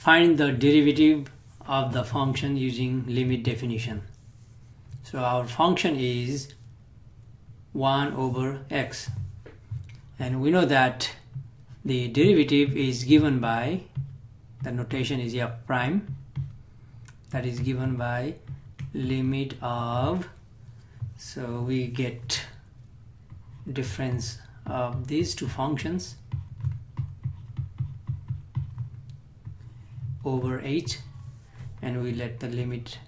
find the derivative of the function using limit definition. So our function is 1 over x, and we know that the derivative is given by, the notation is f prime, that is given by limit of, so we get difference of these two functions over h, and we let the limit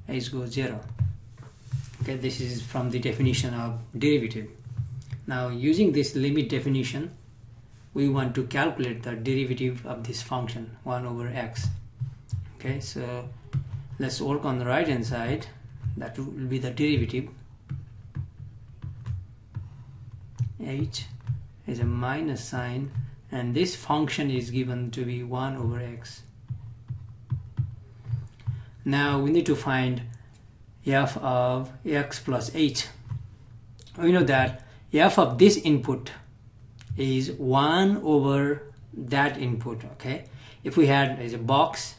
h go 0. Okay, this is from the definition of derivative. Now using this limit definition, we want to calculate the derivative of this function 1 over x. Okay, so let's work on the right hand side. That will be the derivative. H is a minus sign, and this function is given to be 1 over x. Now we need to find f of x plus h. We know that f of this input is 1 over that input. Okay, if we had as a box,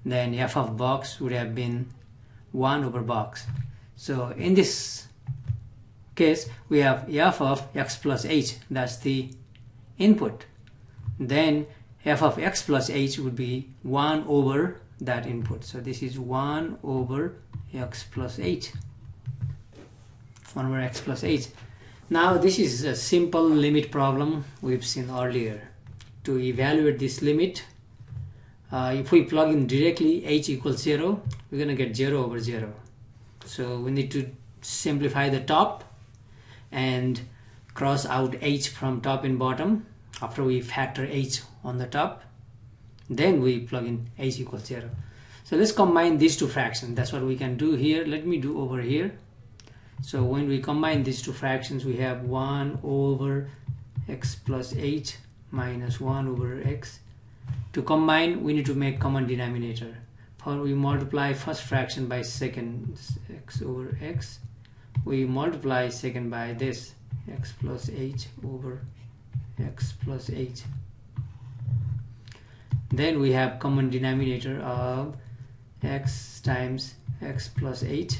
then f of box would have been 1 over box. So in this case we have f of x plus h, that's the input. Then f of x plus h would be 1 over that input. So this is 1 over x plus h. 1 over x plus h. Now this is a simple limit problem we've seen earlier. To evaluate this limit, if we plug in directly h equals 0, we're going to get 0 over 0. So we need to simplify the top and cross out h from top and bottom after we factor h on the top. Then we plug in h equals 0. So let's combine these two fractions. That's what we can do here. Let me do over here. So when we combine these two fractions, we have 1 over x plus h minus 1 over x. To combine, we need to make common denominator. We multiply first fraction by second, x over x. We multiply second by this, x plus h over x plus h. Then we have common denominator of x times x plus h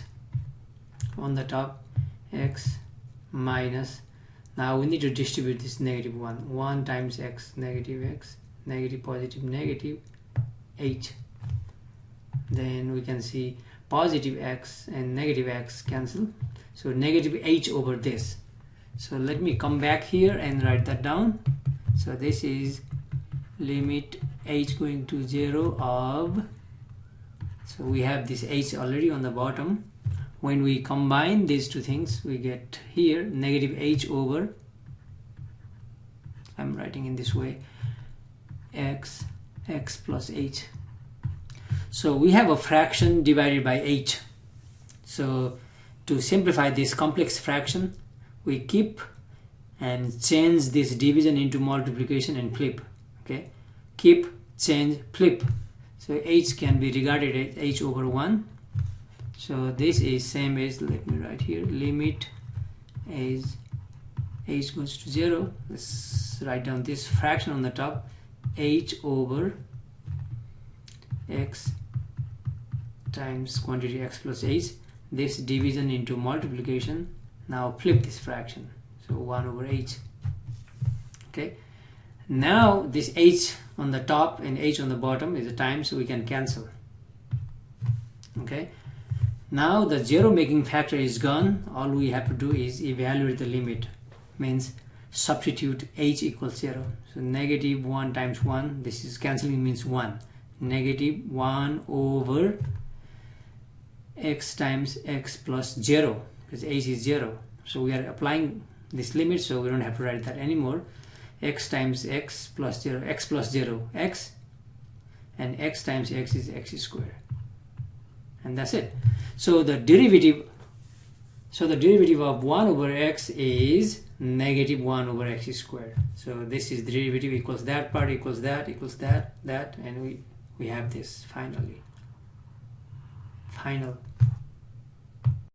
on the top, x minus, now we need to distribute this negative 1 times x, negative positive negative h. Then we can see positive x and negative x cancel, so negative h over this. So let me come back here and write that down. So this is limit h going to 0 of, so we have this h already on the bottom. When we combine these two things, we get here negative h over, I'm writing in this way, x plus h. So we have a fraction divided by h. So to simplify this complex fraction, we keep and change this division into multiplication and flip. Okay, keep, change, flip. So h can be regarded as h over 1. So this is same as, let me write here, limit as h goes to 0. Let's write down this fraction on the top, h over x times quantity x plus h. This division into multiplication. Now flip this fraction, so 1 over h. Okay, now this h on the top and h on the bottom is a time, so we can cancel. Okay, now the 0 making factor is gone. All we have to do is evaluate the limit, means substitute h equals 0. So negative 1 times 1, this is cancelling, means 1. Negative 1 over x times x plus 0, because h is 0. So we are applying this limit, so we don't have to write that anymore. X times x plus 0, x plus 0, x, and x times x is x squared. And that's it. So the derivative of 1 over x is negative 1 over x squared. So this is the derivative equals that part equals that, that, and we have this final